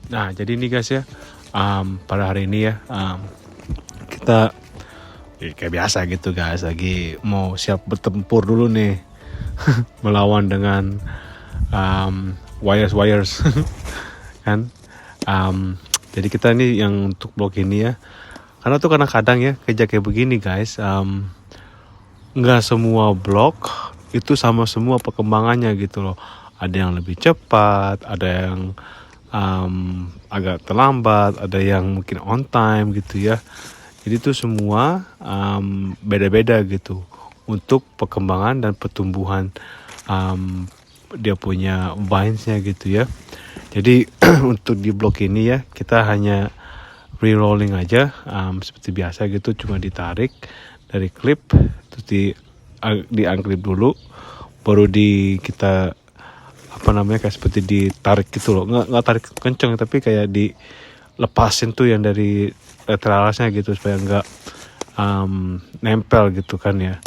Nah, jadi nih guys ya, pada hari ini ya, kita kayak biasa gitu guys, lagi mau siap bertempur dulu nih, melawan dengan wires kan. Um, jadi kita ini yang untuk blog ini ya, karena tuh kadang-kadang ya kerja kayak begini guys, nggak semua blog itu sama semua perkembangannya gitu loh. Ada yang lebih cepat, ada yang agak terlambat, ada yang mungkin on time gitu ya. Jadi itu semua beda-beda gitu untuk perkembangan dan pertumbuhan dia punya vines-nya gitu ya. Jadi untuk di blog ini ya kita hanya re-rolling aja seperti biasa gitu, cuma ditarik dari klip terus di unclip dulu, baru kita apa namanya kayak seperti ditarik gitu loh, nggak tarik kenceng tapi kayak dilepasin tuh yang dari lateralnya gitu supaya nggak nempel gitu kan ya.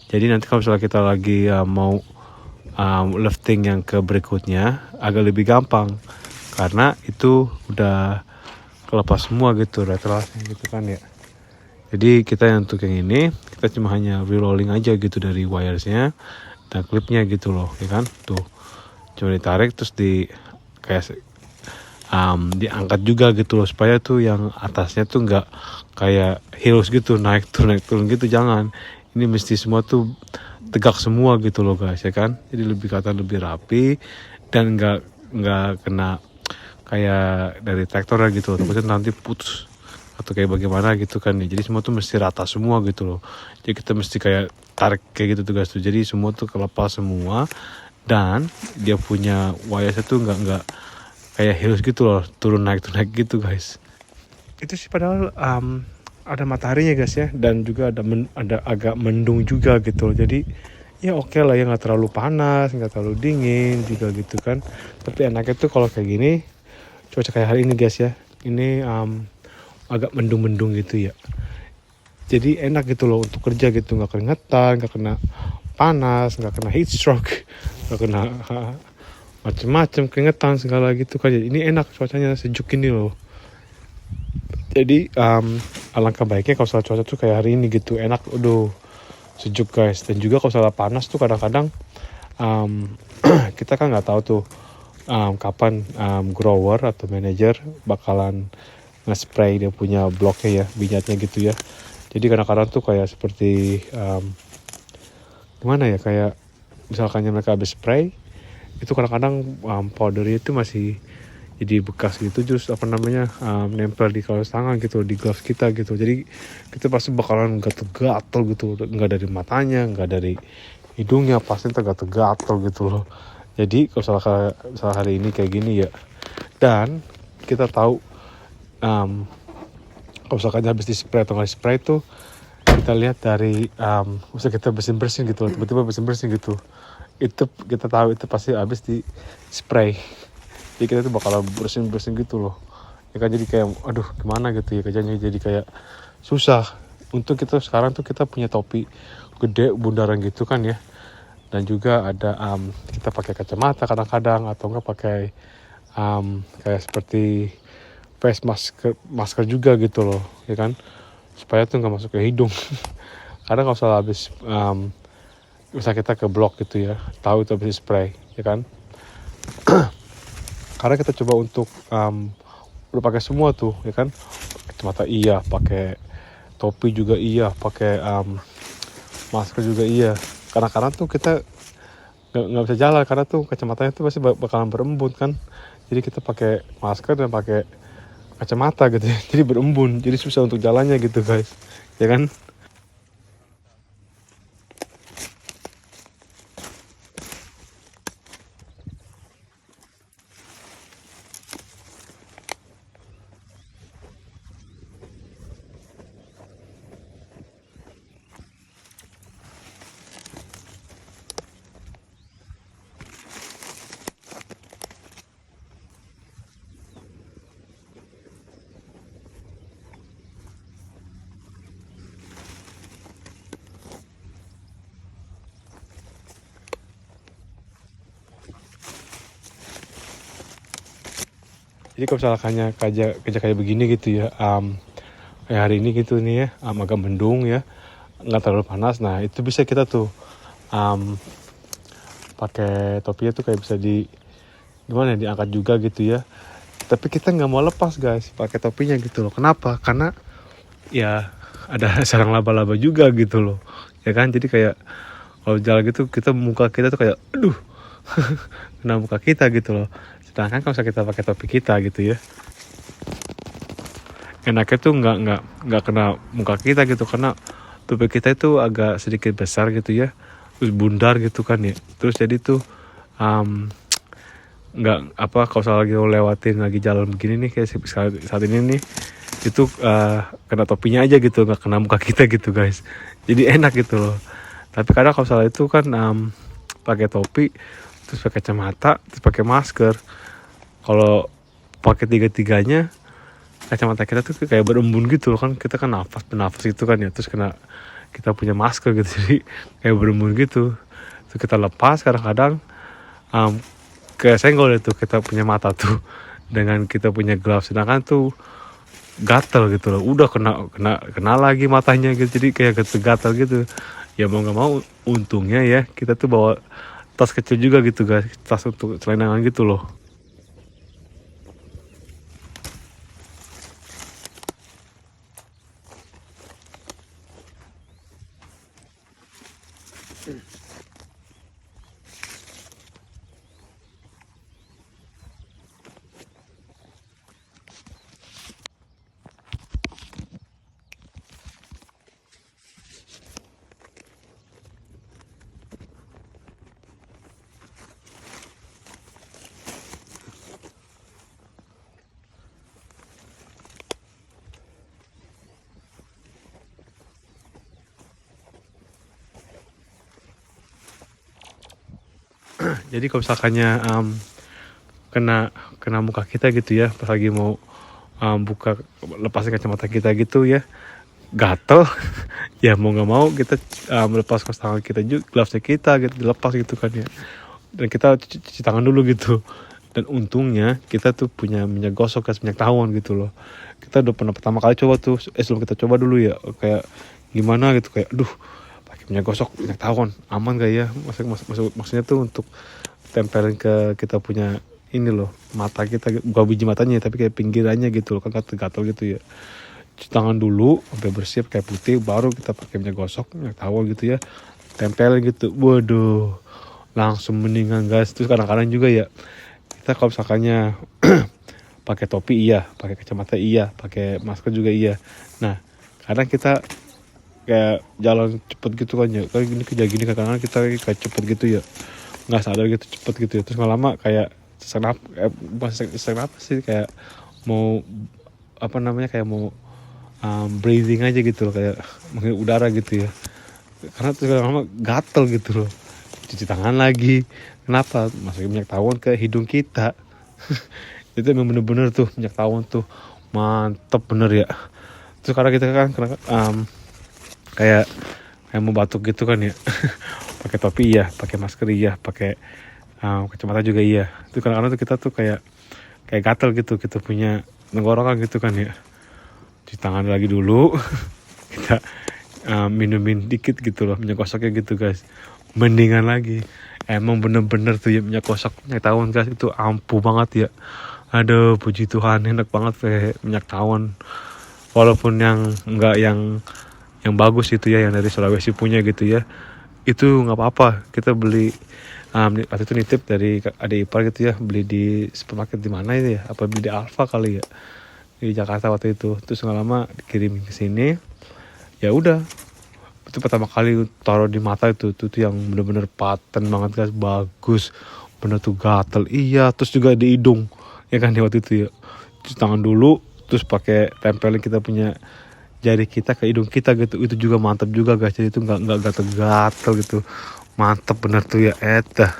Jadi nanti kalau misalnya kita lagi mau lifting yang ke berikutnya agak lebih gampang karena itu udah kelepas semua gitu lateralnya gitu kan ya. Jadi kita yang untuk yang ini kita cuma hanya re-rolling aja gitu dari wiresnya dan klipnya gitu loh ya kan, tuh cuma ditarik terus kayak diangkat juga gitu loh supaya tuh yang atasnya tuh nggak kayak heels gitu naik turun gitu, jangan. Ini mesti semua tuh tegak semua gitu loh guys ya kan, jadi lebih kelihatan lebih rapi dan nggak kena kayak dari traktor gitu, takutnya nanti putus atau kayak bagaimana gitu kan ya. Jadi semua tuh mesti rata semua gitu loh, jadi kita mesti kayak tarik kayak gitu tuh guys tuh, jadi semua tuh kelepas semua dan dia punya wire tuh nggak kayak heels gitu loh, turun naik gitu guys. Itu sih padahal ada mataharinya guys ya, dan juga ada agak mendung juga gitu loh. Jadi ya oke lah ya, nggak terlalu panas nggak terlalu dingin juga gitu kan. Tapi enaknya tuh kalau kayak gini, cuaca kayak hari ini guys ya, ini agak mendung-mendung gitu ya, jadi enak gitu loh untuk kerja gitu, nggak keringetan, nggak kena panas, nggak kena heat stroke, nggak kena macem-macem keringetan segala gitu kan. Jadi ini enak, cuacanya sejuk ini loh. Jadi alangkah baiknya kalau salah cuaca tuh kayak hari ini gitu, enak, udah sejuk guys. Dan juga kalau salah panas tuh kadang-kadang kita kan nggak tahu tuh kapan grower atau manager bakalan nge-spray dia punya bloknya ya, binyatnya gitu ya. Jadi kadang-kadang tuh kayak seperti gimana ya, kayak misalkannya mereka habis spray itu kadang-kadang powdernya itu masih jadi bekas gitu, terus apa namanya nempel di kaos tangan gitu, di gloves kita gitu. Jadi kita pasti bakalan gatel-gatel gitu, nggak dari matanya, nggak dari hidungnya, pasti gatel-gatel gitu loh. Jadi kalau salah hari ini kayak gini ya, dan kita tahu kalau misalkan habis di spray atau nggak di spray tuh kita lihat dari misalnya kita bersin gitu loh, tiba-tiba bersin gitu, itu kita tahu itu pasti habis di spray. Jadi kita tuh bakal bersin gitu loh ya kan. Jadi kayak aduh gimana gitu ya kerjanya, jadi kayak susah. Untuk kita sekarang tuh kita punya topi gede bundaran gitu kan ya, dan juga ada kita pakai kacamata kadang-kadang, atau enggak pakai kayak seperti face masker juga gitu loh ya kan, supaya tuh nggak masuk ke hidung. Karena kalau salah habis bisa kita ke blok gitu ya, tahu itu habis spray ya kan. Karena kita coba untuk udah pakai semua tuh ya kan, kacamata iya, pakai topi juga iya, pakai masker juga iya. Karena tuh kita nggak bisa jalan karena tuh kacamatanya tuh pasti bakalan berembun kan. Jadi kita pakai masker dan pakai kacamata gitu ya. Jadi berembun, jadi susah untuk jalannya gitu guys ya kan. Jadi kalau misalkannya kayak begini gitu ya, kayak hari ini gitu nih ya, agak mendung ya, nggak terlalu panas. Nah itu bisa kita tuh pakai topinya tuh kayak bisa gimana ya, diangkat juga gitu ya. Tapi kita nggak mau lepas guys pakai topinya gitu loh. Kenapa? Karena ya ada sarang laba-laba juga gitu loh. Ya kan, jadi kayak kalau jalan gitu muka kita tuh kayak aduh kena muka kita gitu loh. Sedangkan kalau kita pakai topi kita gitu ya, enaknya tuh nggak kena muka kita gitu, karena topi kita itu agak sedikit besar gitu ya, terus bundar gitu kan ya, terus jadi tuh nggak apa kalau saya lagi jalan begini nih kayak saat ini nih, itu kena topinya aja gitu, nggak kena muka kita gitu guys, jadi enak gitu loh. Tapi kadang kalau salah itu kan pakai topi terus pakai kacamata terus pakai masker, kalau pakai tiga-tiganya kacamata kita tuh kayak berembun gitu loh kan, kita kan bernafas gitu kan ya, terus kena kita punya masker gitu jadi kayak berembun gitu, terus kita lepas kadang-kadang kayak senggol itu kita punya mata tuh dengan kita punya gloves, sedangkan tuh gatel gitu loh, udah kena lagi matanya gitu, jadi kayak gatel gitu ya. Mau nggak mau untungnya ya kita tuh bawa tas kecil juga gitu guys, tas untuk celengan gitu loh. Jadi kalau misalkannya kena kena muka kita gitu ya pas lagi mau buka lepasin kacamata kita gitu ya, gatel ya mau nggak mau kita melepas kaos tangan kita juga, glovesnya kita gitu dilepas gitu kan ya, dan kita cuci tangan dulu gitu. Dan untungnya kita tuh punya minyak gosok, guys, minyak tawon gitu loh. Kita udah pernah pertama kali coba tuh, sebelum kita coba dulu ya kayak gimana gitu, kayak aduh pakai minyak gosok minyak tawon aman gak ya, maksudnya tuh untuk tempelin ke kita punya ini loh, mata kita, bukan biji matanya tapi kayak pinggirannya gitu loh kan, gatel gitu ya. Cuci tangan dulu sampai bersih kayak putih, baru kita pakai minyak gosok minyak tawon gitu ya, tempelin gitu, waduh langsung mendingan guys. Terus kadang-kadang juga ya kita kalau misalkannya pakai topi iya, pakai kacamata iya, pakai masker juga iya. Nah kadang kita kayak jalan cepet gitu kan ya, kayak gini kerja gini kadang-kadang kita kayak cepet gitu ya, nggak sadar gitu cepet gitu ya, terus lama kayak sesak napas sih, kayak mau apa namanya, kayak mau breathing aja gitu loh, kayak mungkin udara gitu ya, karena terus lama gatel gitu loh. Cuci tangan lagi, kenapa masukin minyak tawon ke hidung kita. Itu emang bener-bener tuh minyak tawon tuh mantep bener ya. Terus karena kita kan kayak mau batuk gitu kan ya. Pakai topi iya, pakai masker iya, pakai kacamata juga iya. Itu kadang-kadang tuh kita tuh kayak gatel gitu, kita punya tenggorokan gitu kan ya. Cuci tangan lagi dulu. Kita minumin dikit gitu loh minyak gosoknya gitu guys, mendingan lagi. Emang bener-bener tuh ya minyak gosok minyak tawon guys, itu ampuh banget ya. Aduh puji Tuhan enak banget kayak minyak tawon, walaupun yang enggak yang bagus itu ya, yang dari Sulawesi punya gitu ya, itu nggak apa-apa. Kita beli waktu itu nitip dari adik ipar gitu ya, beli di supermarket di mana itu ya, apa beli di Alfa kali ya, di Jakarta waktu itu. Terus nggak lama dikirim ke sini, ya udah itu pertama kali taruh di mata itu yang bener-bener paten banget guys, bagus bener tuh gatel iya. Terus juga di hidung ya kan, di waktu itu ya cuci tangan dulu terus pakai tempelin kita punya jari kita ke hidung kita gitu, itu juga mantap juga guys, jadi itu nggak gatel-gatel gitu, mantap bener tuh ya eta.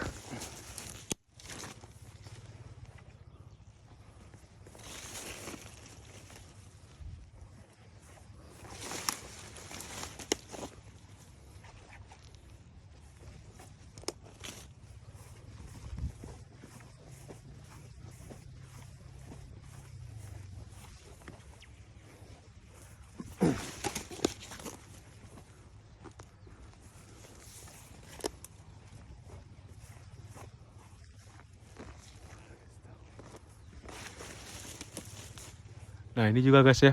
Nah ini juga guys ya,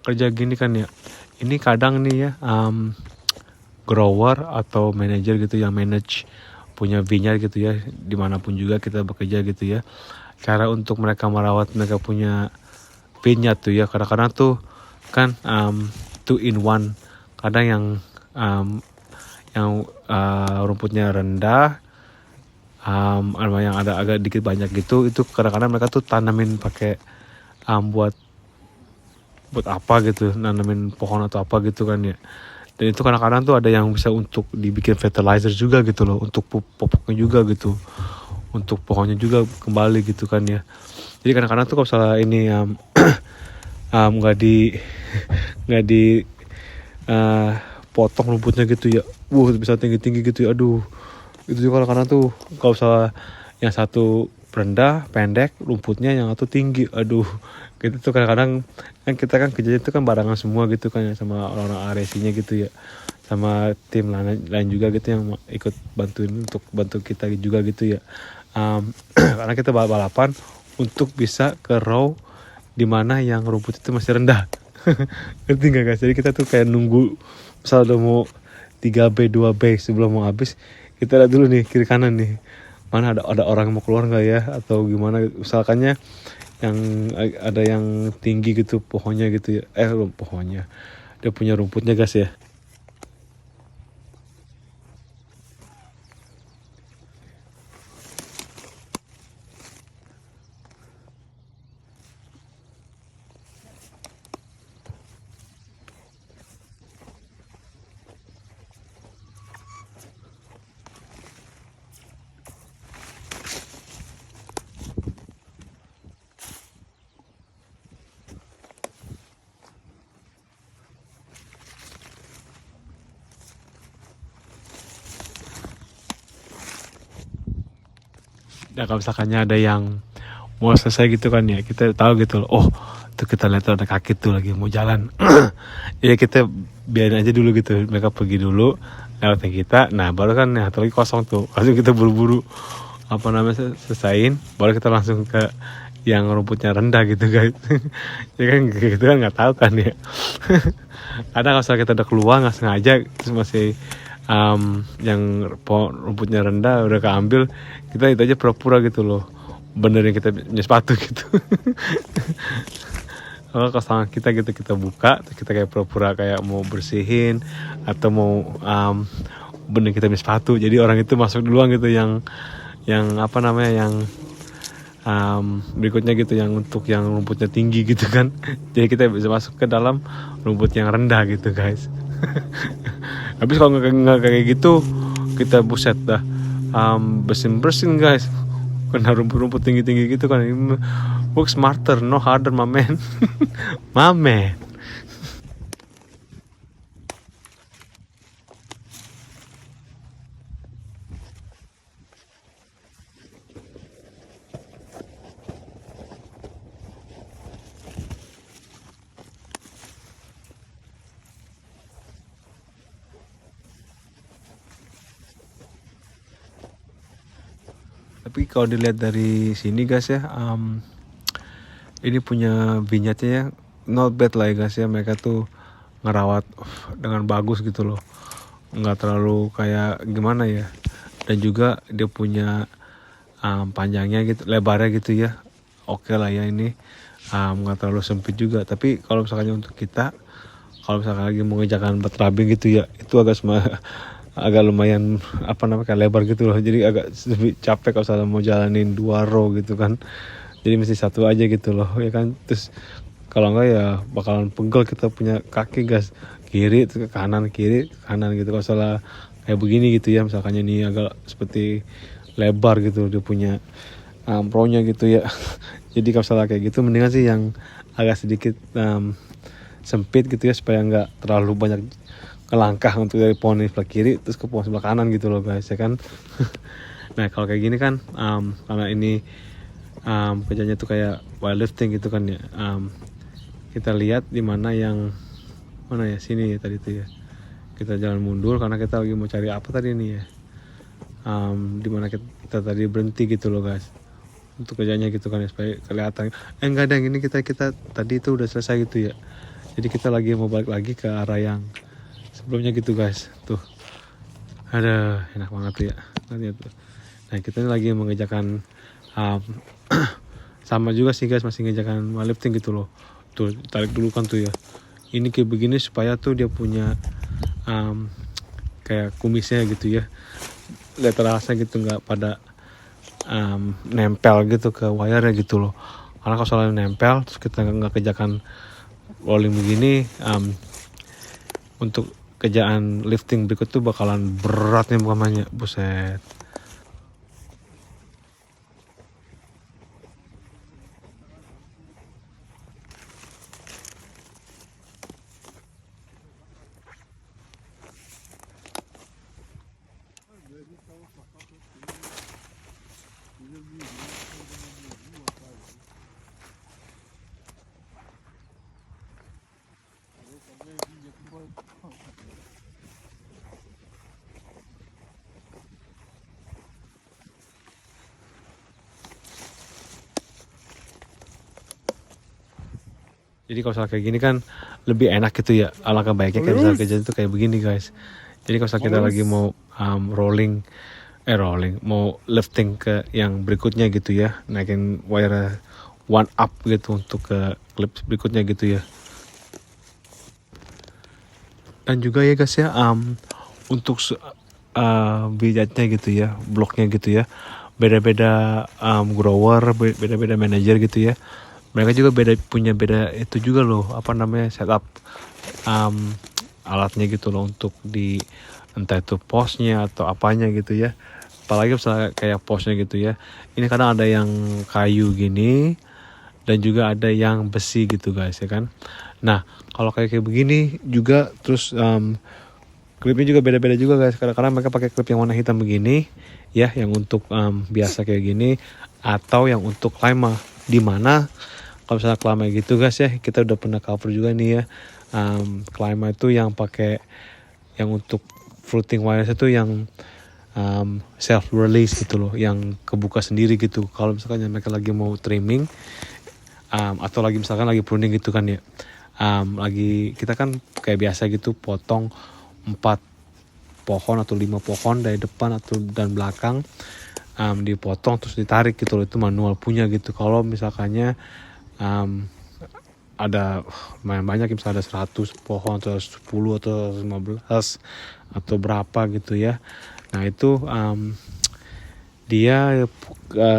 kerja gini kan ya, ini kadang nih ya grower atau manager gitu yang manage punya vineyard gitu ya, dimanapun juga kita bekerja gitu ya, cara untuk mereka merawat mereka punya vineyard tuh ya, kadang-kadang tuh kan two in one, kadang yang rumputnya rendah, yang ada agak dikit banyak gitu, itu kadang-kadang mereka tuh tanamin pakai buat apa gitu, nanamin pohon atau apa gitu kan ya. Dan itu kadang-kadang tuh ada yang bisa untuk dibikin fertilizer juga gitu loh, untuk pupuknya juga gitu, untuk pohonnya juga kembali gitu kan ya. Jadi kadang-kadang tuh kalau misalnya ini nggak di nggak di potong rumputnya gitu ya, bisa tinggi-tinggi gitu ya, aduh itu juga kadang-kadang tuh kalau misalnya yang satu rendah pendek rumputnya, yang satu tinggi, aduh gitu tuh kadang-kadang kan kita kan kerjanya itu kan barengan semua gitu kan ya, sama orang-orang RSI-nya gitu ya, sama tim lain juga gitu yang ikut bantuin untuk bantu kita juga gitu ya. Karena kita balapan untuk bisa ke row di mana yang rumput itu masih rendah. Ngerti nggak guys? Jadi kita tuh kayak nunggu misal udah mau 3B 2B sebelum mau habis, kita lihat dulu nih kiri kanan nih, mana ada orang yang mau keluar nggak ya, atau gimana misalkannya yang ada yang tinggi gitu pohonnya gitu ya, pohonnya dia punya rumputnya guys ya. Nah kalau misalkannya ada yang mau selesai gitu kan ya, kita tahu gitu loh, oh tuh kita lihat ada kaki tuh lagi mau jalan. Ya kita biarin aja dulu gitu, mereka pergi dulu lewatin kita, nah baru kan ya lagi kosong tuh, langsung kita buru-buru apa namanya selesaiin, baru kita langsung ke yang rumputnya rendah gitu guys. Ya kan gitu kan nggak tahu kan ya. Ada kalau kita udah keluar nggak sengaja terus masih yang rumputnya rendah udah keambil, kita itu aja pura-pura gitu loh, benerin kita punya sepatu gitu. Kalau kesalahan kita gitu, kita buka terus kita kayak pura-pura kayak mau bersihin atau mau benerin kita punya sepatu, jadi orang itu masuk duluan gitu, yang apa namanya yang berikutnya gitu, yang untuk yang rumputnya tinggi gitu kan. Jadi kita bisa masuk ke dalam rumput yang rendah gitu guys. Habis kalau nggak kayak gitu, kita buset dah bersin guys, kena rumput tinggi gitu kan. Work smarter, no harder, my man. My man. Tapi kalau dilihat dari sini guys ya, ini punya vineyardnya ya, not bad lah ya guys ya, mereka tuh ngerawat dengan bagus gitu loh, nggak terlalu kayak gimana ya, dan juga dia punya panjangnya gitu, lebarnya gitu ya, oke lah ya ini, nggak terlalu sempit juga. Tapi kalau misalnya untuk kita, kalau misalkan lagi mau ngejakan berterabing gitu ya, itu agak lumayan apa namanya kayak lebar gitu loh, jadi agak capek kalau misalnya mau jalanin 2 row gitu kan, jadi mesti satu aja gitu loh ya kan. Terus kalau enggak ya bakalan pegel kita punya kaki guys, kiri ke kanan kiri ke kanan gitu, kalau salah kayak begini gitu ya, misalkannya ini agak seperti lebar gitu dia punya pro-nya gitu ya. Jadi kalau salah kayak gitu mendingan sih yang agak sedikit sempit gitu ya, supaya nggak terlalu banyak kelangkah untuk dari pohon sebelah kiri terus ke pohon sebelah kanan gitu loh guys ya kan. Nah kalau kayak gini kan karena ini kerjanya tuh kayak weightlifting gitu kan ya, kita lihat di mana yang mana ya, sini ya tadi tuh ya, kita jalan mundur karena kita lagi mau cari apa tadi nih ya, di mana kita tadi berhenti gitu loh guys. untuk kerjanya gitu kan ya, supaya kelihatan. Enggak ada, yang ini kita tadi itu udah selesai gitu ya. Jadi kita lagi mau balik lagi ke arah yang sebelumnya gitu guys. Tuh, ada enak banget tuh ya. Lihat tuh. Nah kita ini lagi mengerjakan um, sama juga sih guys, masih mengerjakan lifting gitu loh. Tuh tarik dulu kan tuh ya. Ini kayak begini supaya tuh dia punya kayak kumisnya gitu ya. Lihat rasa gitu, nggak pada nempel gitu ke wire gitu loh. Karena kalau soalnya nempel terus kita nggak kerjakan rolling begini, untuk kerjaan lifting berikut tuh bakalan berat nih umpamanya, buset. Jadi kalau misalnya kayak gini kan lebih enak gitu ya. Alangkah baiknya kayak misalnya kerja itu kayak begini guys. Jadi kalau misalnya kita lagi mau rolling, mau lifting ke yang berikutnya gitu ya, naikin wire one up gitu untuk ke clip berikutnya gitu ya. Dan juga ya guys ya, untuk bijatnya gitu ya, bloknya gitu ya, beda-beda grower, beda-beda manager gitu ya. Mereka juga punya beda itu juga loh, apa namanya, setup alatnya gitu loh, untuk di entah itu posnya atau apanya gitu ya. Apalagi misalnya kayak posnya gitu ya, ini kadang ada yang kayu gini dan juga ada yang besi gitu guys ya kan. Nah kalau kayak begini juga, terus klipnya juga beda-beda juga guys. Kadang-kadang mereka pakai klip yang warna hitam begini ya, yang untuk biasa kayak gini, atau yang untuk klima. Dimana kalau misalnya klima gitu guys ya, kita udah pernah cover juga nih ya, klima itu yang pakai yang untuk floating wires itu yang self release gitu loh, yang kebuka sendiri gitu. Kalau misalkan mereka lagi mau trimming, atau lagi misalkan lagi pruning gitu kan ya, lagi kita kan kayak biasa gitu potong 4 pohon atau 5 pohon dari depan atau dan belakang, dipotong terus ditarik gitu loh, itu manual punya gitu. Kalau misalkannya ada lumayan banyak, misalnya ada 100 pohon atau 10 atau 15 atau berapa gitu ya, nah itu dia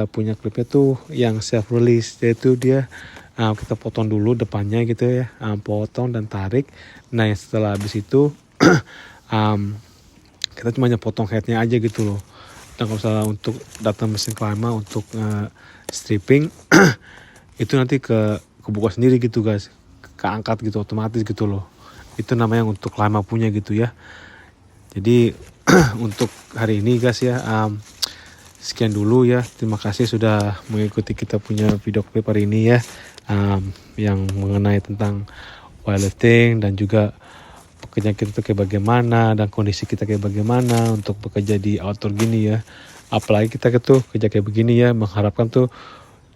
punya klipnya tuh yang self release, yaitu dia kita potong dulu depannya gitu ya, potong dan tarik. Nah setelah habis itu kita cuma potong headnya aja gitu loh. Dan kalau misalnya untuk datang mesin klima untuk stripping itu nanti kebuka sendiri gitu guys, keangkat gitu otomatis gitu loh. Itu namanya untuk klima punya gitu ya. Jadi untuk hari ini guys ya, sekian dulu ya. Terima kasih sudah mengikuti kita punya video clip hari ini ya, yang mengenai tentang weightlifting dan juga pekerjaan kita tuh kayak bagaimana dan kondisi kita kayak bagaimana untuk bekerja di outdoor gini ya. Apalagi kita tuh kerja kayak begini ya, mengharapkan tuh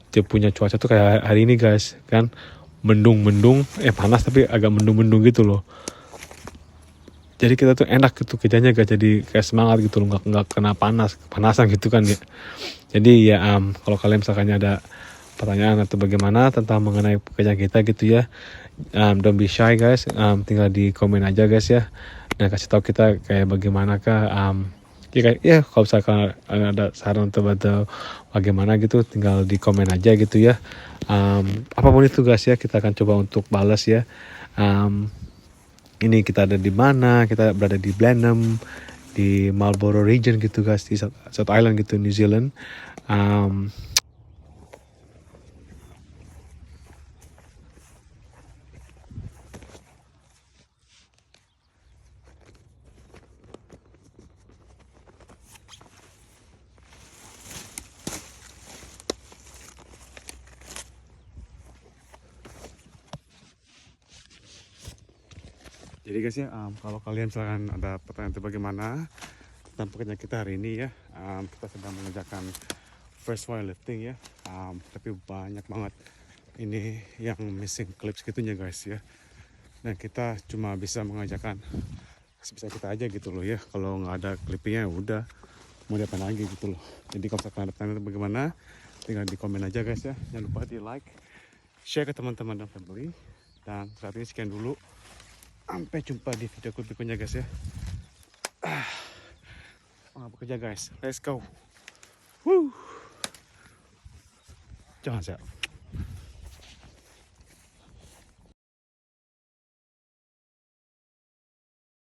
dia punya cuaca tuh kayak hari ini guys kan, mendung-mendung, panas tapi agak mendung-mendung gitu loh. Jadi kita tuh enak gitu kerjanya, gak jadi kayak semangat gitu loh, nggak kena panasan gitu kan ya. Jadi ya kalau kalian misalkan ada pertanyaan atau bagaimana tentang mengenai pekerjaan kita gitu ya, don't be shy guys, tinggal di komen aja guys ya, dan kasih tahu kita kayak bagaimana kah, ya kalau misalkan ada saran atau bagaimana gitu, tinggal di komen aja gitu ya. Apapun itu guys ya, kita akan coba untuk balas ya. Ini kita ada di mana, kita berada di Blenheim, di Marlborough region gitu guys, di South Island gitu, New Zealand. Jadi guys ya, kalau kalian misalkan ada pertanyaan itu bagaimana tentang pekerjaan kita hari ini ya, kita sedang mengerjakan first one lifting ya. Tapi banyak banget ini yang missing clips gitunya guys ya. Dan kita cuma bisa mengajarkan sebisa kita aja gitu loh ya. Kalau nggak ada clippingnya ya udah mau diapain lagi gitu loh. Jadi kalau misalkan ada pertanyaan bagaimana, tinggal di komen aja guys ya. Jangan lupa di like, share ke teman-teman dan family. Dan saat ini sekian dulu. Sampai jumpa di video berikutnya guys ya. Bekerja guys, let's go. Woo. Jangan siap.